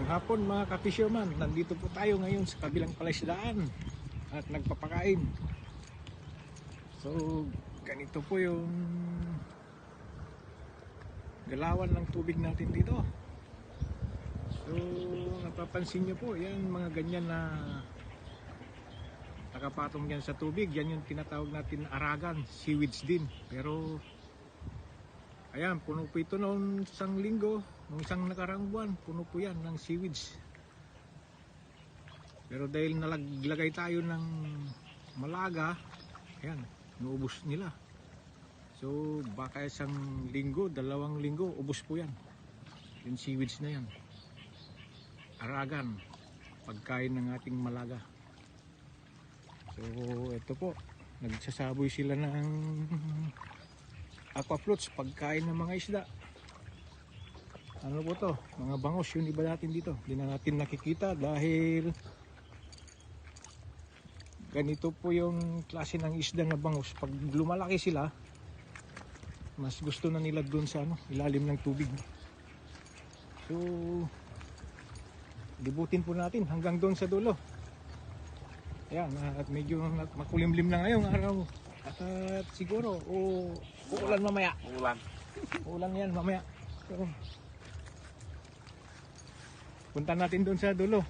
Magandang hapon mga ka-fisherman. Nandito po tayo ngayon sa kabilang palaisdaan at nagpapakain. So ganito po yung galawan ng tubig natin dito. So napapansin nyo po, yan mga ganyan na nakapatong yan sa tubig. Yan yung tinatawag natin aragan, seaweeds din. Pero ayan, puno po ito noong isang linggo, noong isang nakaraang buwan, puno po yan ng seaweeds. Pero dahil naglagay tayo ng malaga, ayan, naubos nila. So baka isang linggo, 2 linggo, ubos po yan. Yung seaweeds na yan. Aragan, pagkain ng ating malaga. So ito po, nagsasaboy sila ng aquafloats, pagkain ng mga isda. Ano po to? Mga bangos, yung iba natin dito. Hindi na natin nakikita dahil ganito po yung klase ng isda na bangos. Pag lumalaki sila, mas gusto na nila doon sa ilalim ng tubig. So libutin po natin hanggang doon sa dulo. Ayan, at medyo makulimlim na ngayong araw. At siguro uulan mamaya. Uulan yan mamaya. So, punta natin doon sa dulo.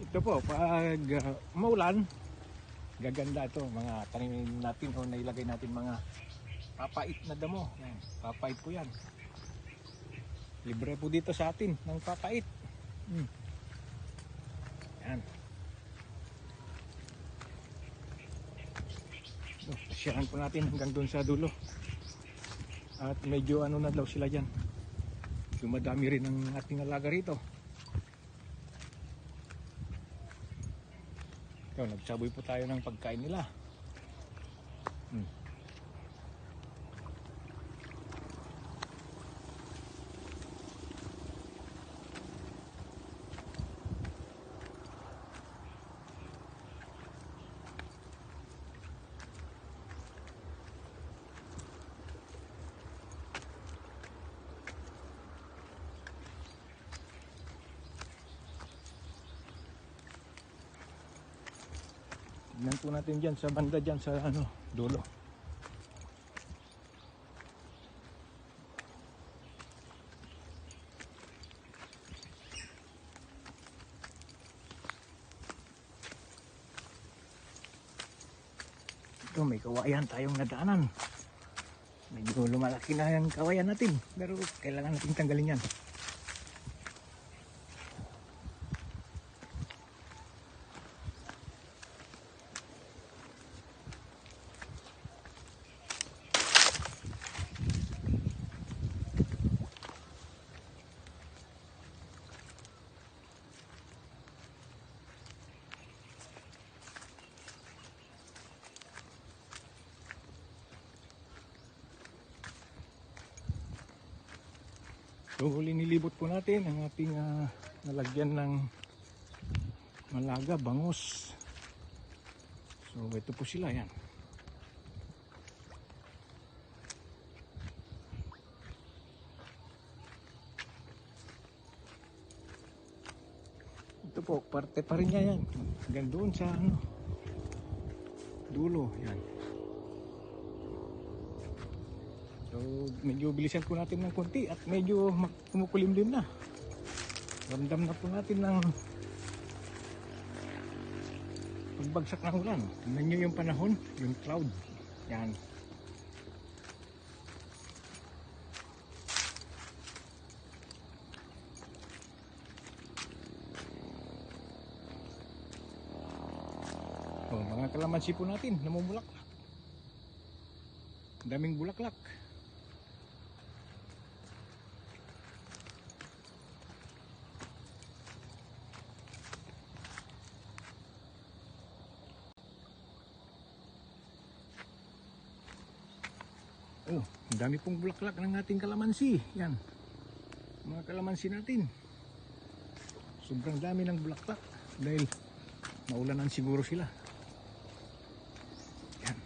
Ito po, pag maulan, gaganda ito, mga tanim natin o nailagay natin mga papait na damo. Yan, papait po yan. Libre po dito sa atin ng papait. Yan. So, pasyahan po natin hanggang doon sa dulo. At medyo ano na daw sila dyan. Dumadami rin ang ating alaga rito. So, nagsaboy po tayo ng pagkain nila. Tignan po natin dyan sa banda dyan sa dulo. Ito may kawayan tayong nadaanan. Medyo lumalaki na yung kawayan natin, pero kailangan natin tanggalin yan. So linilibot po natin ang ating nalagyan ng malaga, bangus. So ito po sila, yan. Ito po, parte pa rin niya yan. Hanggang doon sa dulo, yan. So medyo bilisan po natin ng konti at medyo kumukulimlim na. Ramdam na po natin ng pagbagsak ng ulan. Tingnan nyo yung panahon, yung cloud. Yan. Oh, mga kalamansi po natin namumulaklak. Daming bulaklak. Oh, ang dami pong bulaklak ng ating kalamansi. Yan. Mga kalamansi natin. Sobrang dami ng bulaklak dahil naulanan siguro sila. Yan.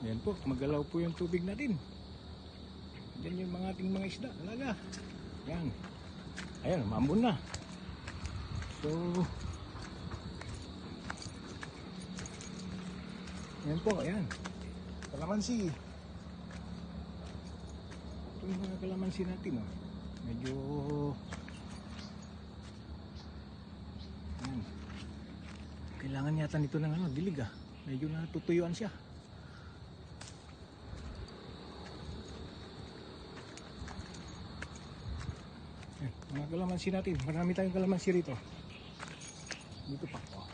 Yan po, magalaw po yung tubig natin. Yan yung mga ating mga isda, talaga. Yan. Ayan, maambon na. So, yan po, ayan. Kalamansi. Ito yung mga kalamansi natin, oh. Medyo, ayan. Kailangan yata nito ng ano, dilig, ah. Medyo natutuyuan siya. Mga kalamansi natin, marami tayong kalamansi rito. Dito pa. Oh.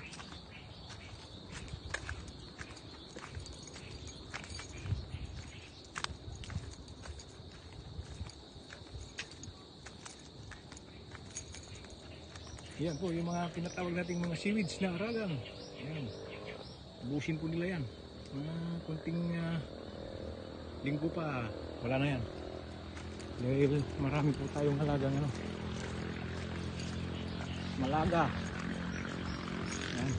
Yan po yung mga pinatawag nating mga seaweeds na aragang. Yan. Ubusin po nila yan. Mga kunting linggo pa, wala na yan. Dahil marami po tayong halagang ano. Malaga. Yan.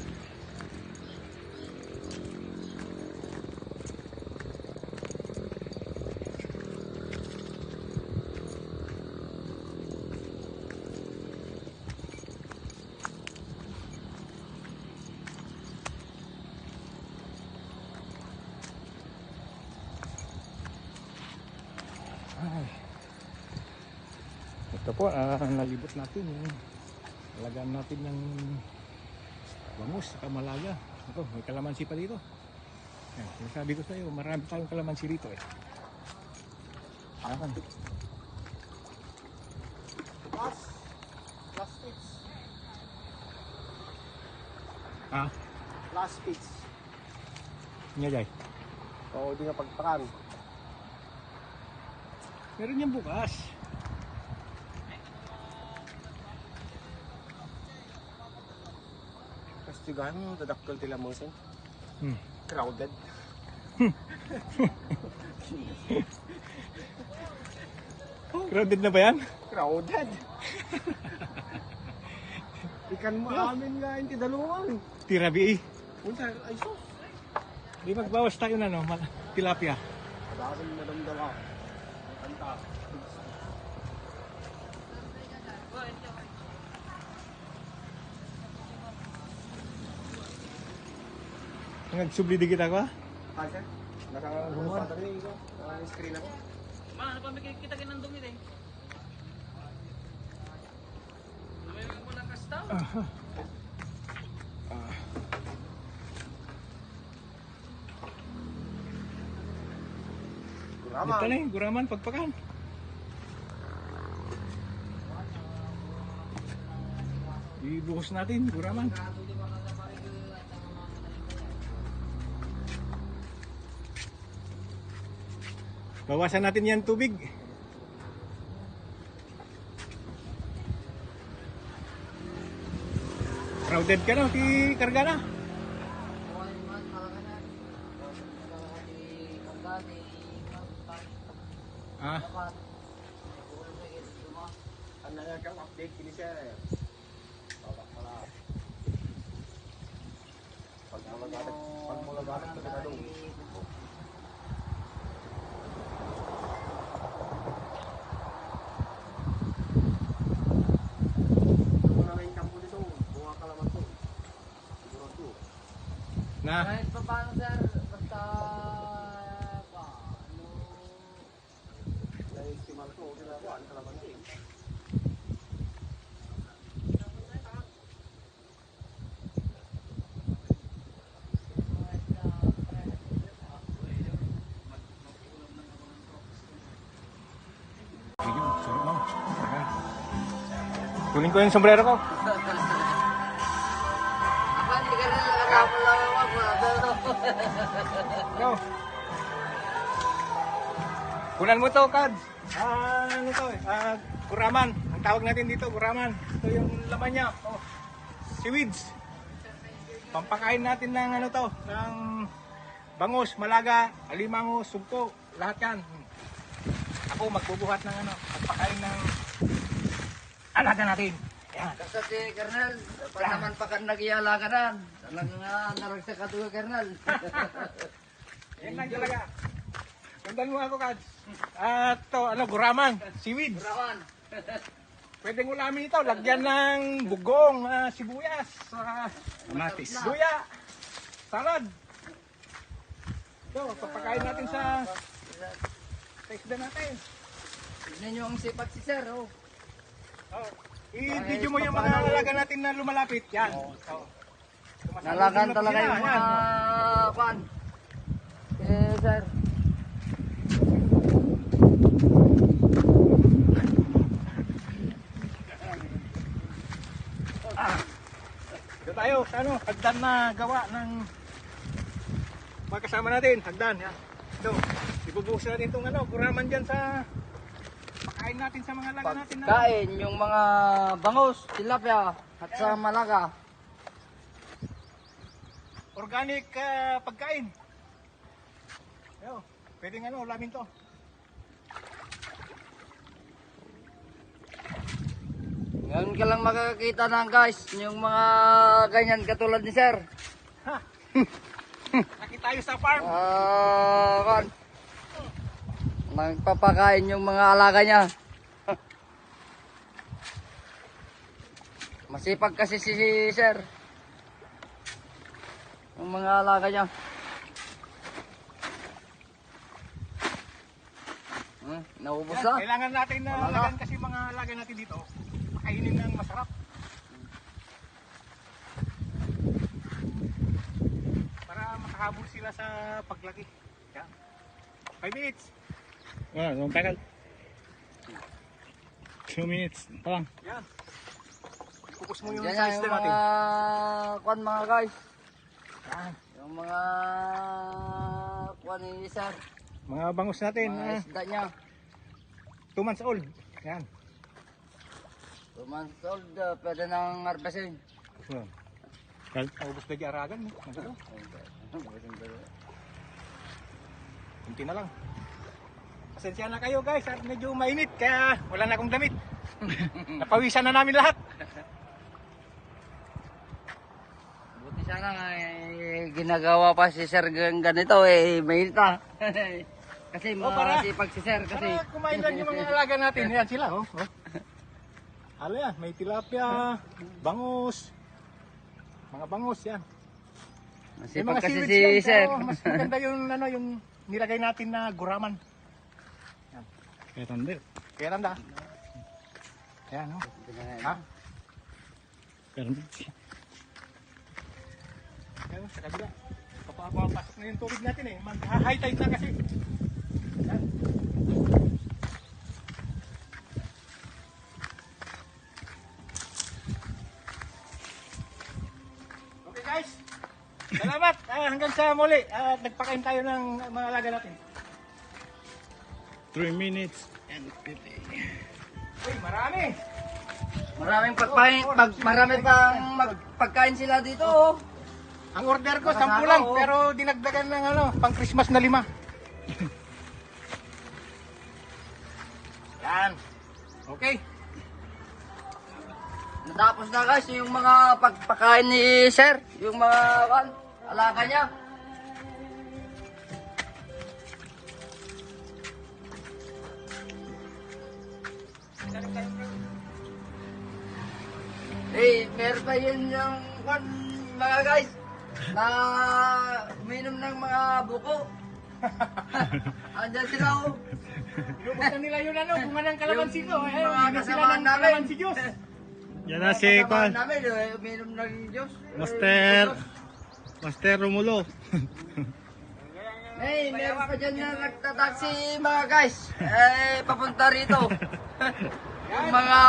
Ay. Ito po, nalibot natin yung alagaan natin ng bangus sa malaga. Ito, may kalamansi pa dito. Yan, sabi ko sa iyo, marami tayong kalamansi rito eh. Ayan. Last pits. Ah, Last pits. Nyajay. Oo, di nga pagpakan. Meron yan bukas. Kastigahan mo, dadakkel tila mo sin. Crowded. Crowded na ba yan? Crowded. Ikan mo amin nga yung tidalungan. Tirabi eh. Punta, ay sus. Di magbawas tayo na no, tilapia. Madaming madamdama. Kanta. Nagsubli di kita ko ah. Kasi, nakakagawa sa tabi ko. Screen ako. Ma, ano pa may kita kinandong nito eh? Lumayang mo ng kastaw? Dito na eh, guraman, pagpakan. Ibuhos natin, guraman. Bawasan natin yan tubig. Crowded ka na, karga na. Ah, Ano nga kang update kini siya. Baba pala. Pag mula galit sa kadong. Muna na yung kampo nito. Bunga ka naman to. Sigurado. na. Kahit pa paano sir, basta Na-estimal ko. Ginagawa. Ano ka naman to. Kunin ko yung sombrero ko. Ako, hindi ka rin nakatapon lang ako. Go. Kunan mo to, Kads. Ano to eh? Guraman. Ang tawag natin dito, guraman. Ito yung laman niya. Oh. Seaweeds. Pampakain natin ng ano to, ng bangus, malaga, alimango, sugpo, lahat yan. Ako magbubuhat ng ano, pagpakain ng alaga natin. Yan. Kasi si Kernel, pag naman pa ka nag-ialakanan, talagang naragsa ka to, Kernel. Yan lang talaga. Gandaan mo ako, Kads. At to, ano, guraman, seaweeds. Rawan. Pwedeng ulamin ito, lagyan ng bugong, sibuyas, Kamatis. luya, salad. Ito, papakain natin sa isda natin. Tignan nyo ang sipat si Sir, oh. Oh. I-video mo yung mga alaga natin na lumalapit. Yan. Oh. Nalagan talaga yung mga pan. Eh, Sir. Ito tayo sa ano, hagdan na gawa ng mga kasama natin. Hagdan. Yan. Ito, ibubuhos natin itong ano, guraman dyan sa pakain natin sa mga alaga natin. Pagkain, yung mga bangus, tilapia, at sa malaga. Organic pagkain. Yo, pwedeng ano, ulamin to. Ngayon ka lang makakita ng guys, yung mga ganyan katulad ni Sir. Ha? Nakita tayo sa farm. Kan. Nagpapakain yung mga alaga niya. Masipag kasi si Sir. Yung mga alaga niya. Naubos Yan, na. kailangan natin na Wala na. alagaan kasi mga alaga natin dito. Pakainin ng masarap. Para makahabol sila sa paglaki. Yan. 5 minutes. Don't tagal. 2 minutes pa lang. Yan. Focus mo yung Yan sa yung isda natin. mga kwan mga guys. Yan. Yung mga kwan ni Sir. Mga bangus natin. Mga isda niya. 2 months old. Yan. 2 months old, pwede nang harvestin. Yan. Naubos na di aragan. Nagano? Kunti na lang. Pasensya na kayo guys. At medyo mainit. Kaya wala na akong damit. Napawisan na namin lahat. Buti sana ginagawa pa si Sir ganito mainit na. Kasi para- masipag si Sir kasi. Para kumain lang yung mga alaga natin. Yan sila. Oh. Oh. Ano yan? May tilapia, bangus. Mga bangus yan. May Masipag mga kasi seaweeds si yan, Sir. pero mas maganda yung, ano, yung nilagay natin na guraman. Kaya tanda. Kaya tanda. Yan, no? Ha? Kaya tanda. Yan, sa kabila. Papapasok na yung tubig natin eh. Mag-high tide na kasi. Yan. Okay guys. Salamat. Hanggang sa muli. Nagpakain tayo ng mga alaga natin. 3 minutes and 50. Uy, marami. Maraming marami pang pagkain sila dito. Oh. Ang order ko, Nakasama, 10 lang. oh. Pero dinagdagan ng ano, pang Christmas na 5. Yan. Okay. Natapos na guys yung mga pagpakain ni Sir, yung mga alaga niya. Meron pa yun yung mga guys na uminom ng mga buko. Andyan sila oh. Inubos na nila yun ano, bunga ng kalamansi ko. Yung Eh, mga uminom sila kasama ng namin. kalamansi juice. Yan na si Kasama Kwan. namin, uminom ng Diyos. Master Romulo. Meron pa dyan na nagtataksi mga guys. Papunta rito. Yung mga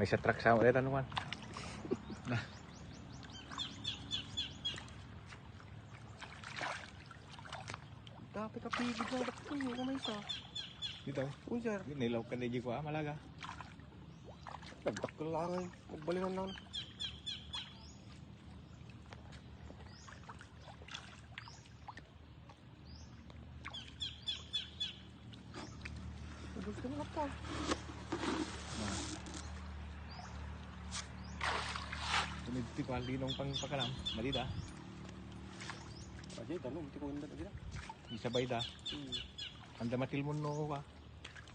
May sa truck sa ulit ano man. Dapat kapigid na dapat ko yung kamay sa. Dito. Un sir. Nilaw ka na di ko malaga. Nagdak ko lang ay. Magbalingan lang. Ubus ka na pa. Tumiti ko linong pang pakalam. Malida. Aja tanong ti ko inda gila. Isabay da. Anda matil mo no ka.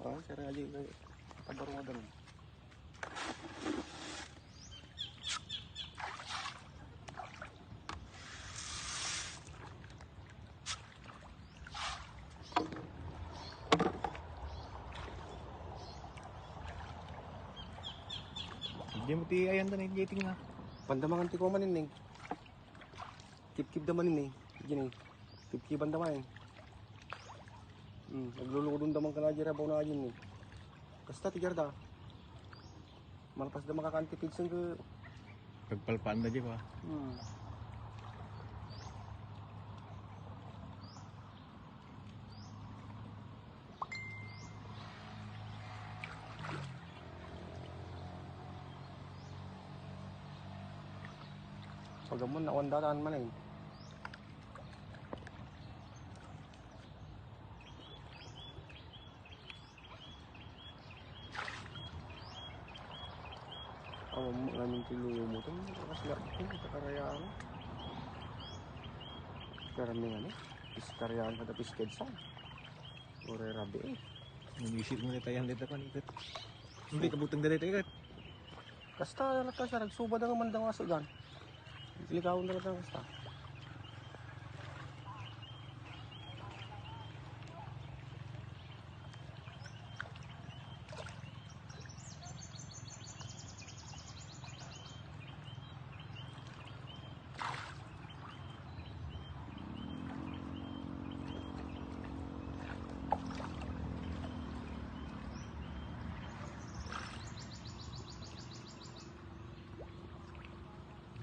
Ah, sir aja kabar mo daw. Hindi mo ti ayan da na gating na. Pandamangan ti ko manin eh. Kip-kip daman eh. Gini. Kip-kip daman eh. Naglulukod daman ka na dyan rabaw na dyan eh. Kasta ti garda. Malapas da makakantipid sa ka. Pagpalpaan na di ba? Pagamon na wandataan man eh. Namin tiluyo mo ito. Nakasla ito. Karayaan. Karami nga Piskarayaan kada piskedsa. Ure rabi eh. Nanisip mo na tayo dito kan ikot. Hindi kabutang dito ikot. Kasta na siya. Nagsubad ang mandang aso dyan. Likawin na lang kasta.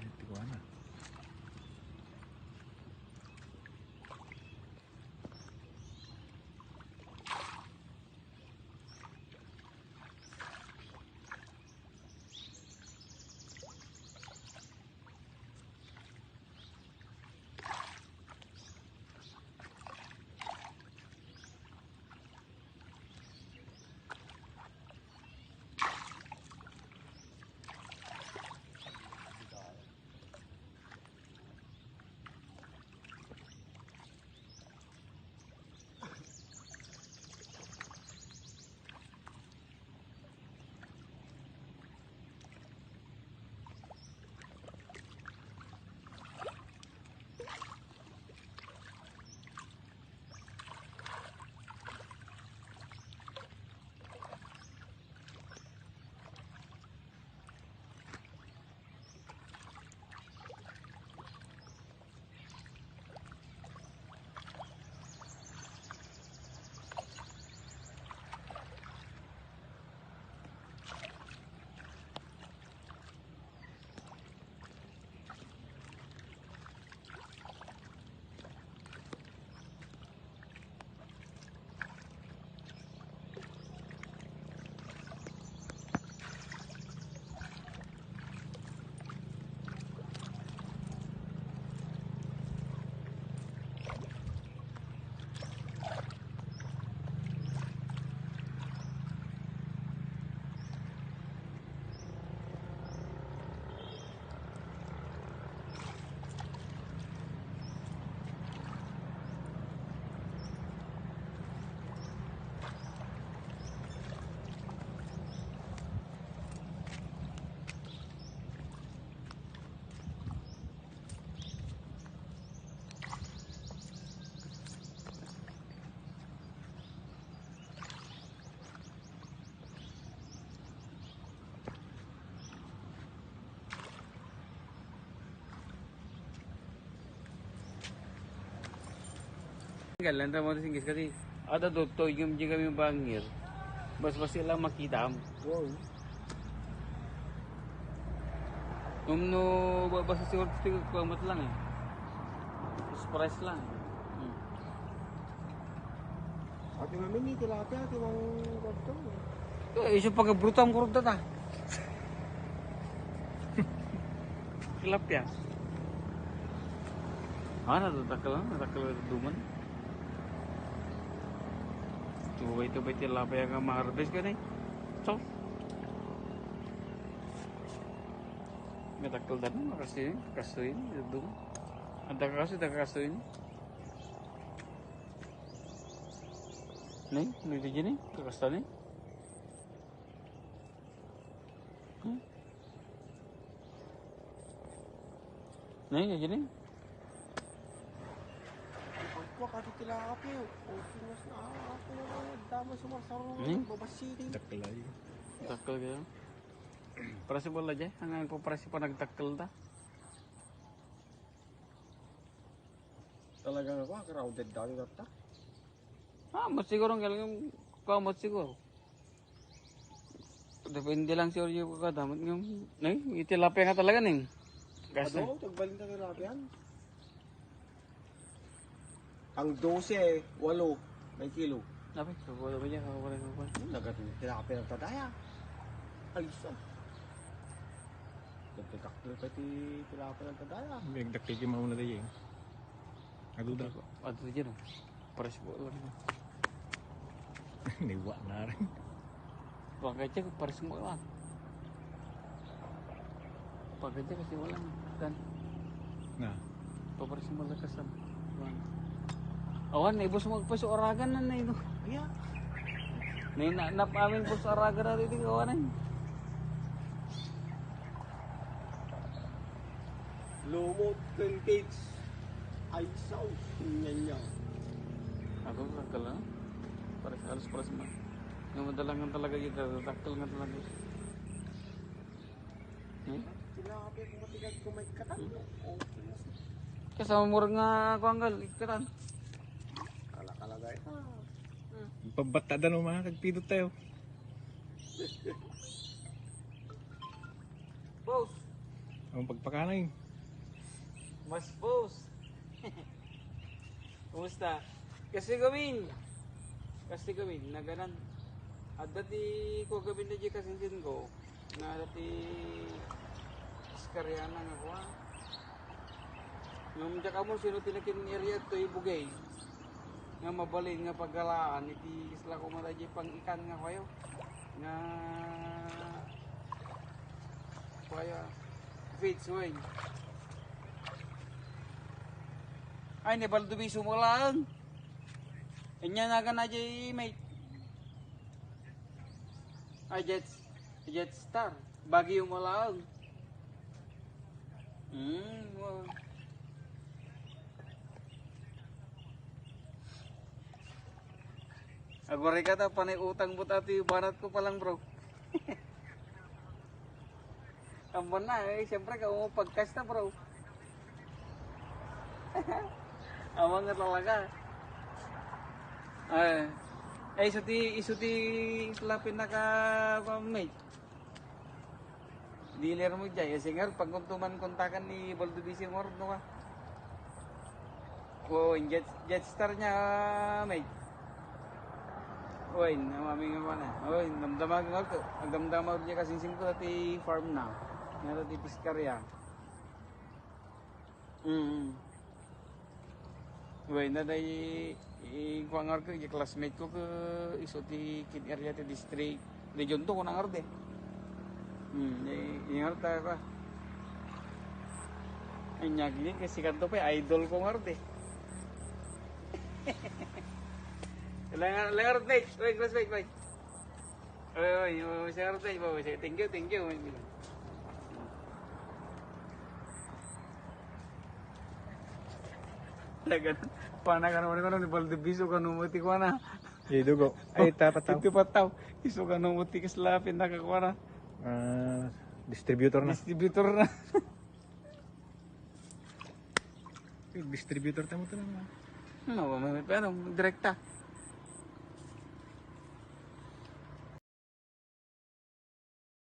Ito ko na. Galan mo singgis kasi ada doktor yung kami bangir. Bas sila makita. Wow. No, basta siguro ito kumat lang eh. Surprise lang. Ate mami ni tilapia ate mang ganto. Iso pagkabrutang kurog ta. Tilapia. Natakal duman. Tubay tilapia ka ma-harvest ka na eh. So, natakal dan kasuin, dum. Ada kasuin. Nih, di sini, kasuin nih. Nih, di sini. Ako kati tilapia. O sinas na ako na dama sumasaro Ni? babasiti. Taklay. Takal kayo. Possible aja, hanggang ko possible nagtakal ta. Talagang ako crowded dami data. Mas siguro ngayon kamot siguro. Depende lang siguro yung kadamot ng itilapia nga talaga ning. Kasi Ano, tagbalin na tilapian. Ang 12, 8, may kilo. Dapat wala ba niya wala. Nagat tilapia ng tadaya. Alisa. Nagtatakil pa tilapia ng tadaya. May dakiki mauna tayo eh. Agudal ko. Ato diyan. Pares po lang. Niwa na rin. Pagkatsa pares mo lang. Pagkatsa kasi wala kan. Na. Papares mo lang kasam. Awan, ibos mo pa sa oragan na ito. Kaya, Nainanap amin po sa oragan na ito kawanan. lumot vintage. Ay, sauce. Yan. Ako takal na. Pares mo. Nga madalangan talaga yung takal nga talaga. Tilapia kung matigas kung may katan. O, sinas. Kasama mo rin nga ako anggal, ikatan. Kalakalagay. Pabata na mga kagpidot tayo. Boss! Ang pagpakanay. Mas boss! Kumusta? Kasi gawin, na ganan. At dati ko gawin na dyan kasinsin ko, na dati iskarya na nga ko ha. Nung dyan ka mo, sino tinakin area ito ibugay. Nga mabalin nga paggalaan, iti isla ko maraji pang ikan nga kayo. Nga kaya feeds way. Ay, ni baldubi sumulang. Inya na kan aja mate. Ay, jet star. Bagi yung malang. Wow. Agore ka ta, panay utang mo tati, banat ko palang bro. Ambon na eh, siyempre ka mo pagkas na bro. Awang nga talaga. Isuti lapin na ka mate. Dealer mo dyan, singar pagkuntuman kontakan ni Baldubisi Mord no ka. Oh, jet star niya mate. Oy, namami nga na. Oy, damdamag nga ko. Nagdamdamag niya kasinsing ko dati farm na. Nga dati piskarya. Oy, naday ikuangar ko, yung classmate ko ke iso ti kid area ti district. Region to ko nangar de. Ingar ta ka. Ay nyagi kasi kanto pa idol ko ngar de. Lengar date, wait, wait. Share date, bawa saya thank you. Lagan, panakan mo ni Baldebiso kan umuti ko na. Dugo. Ay, tapataw. Ito pataw. Iso kan umuti ka slapin nakakuha na. Distributor na. Distributor na. Distributor tayo mo ito na. Ano ba, may direkta.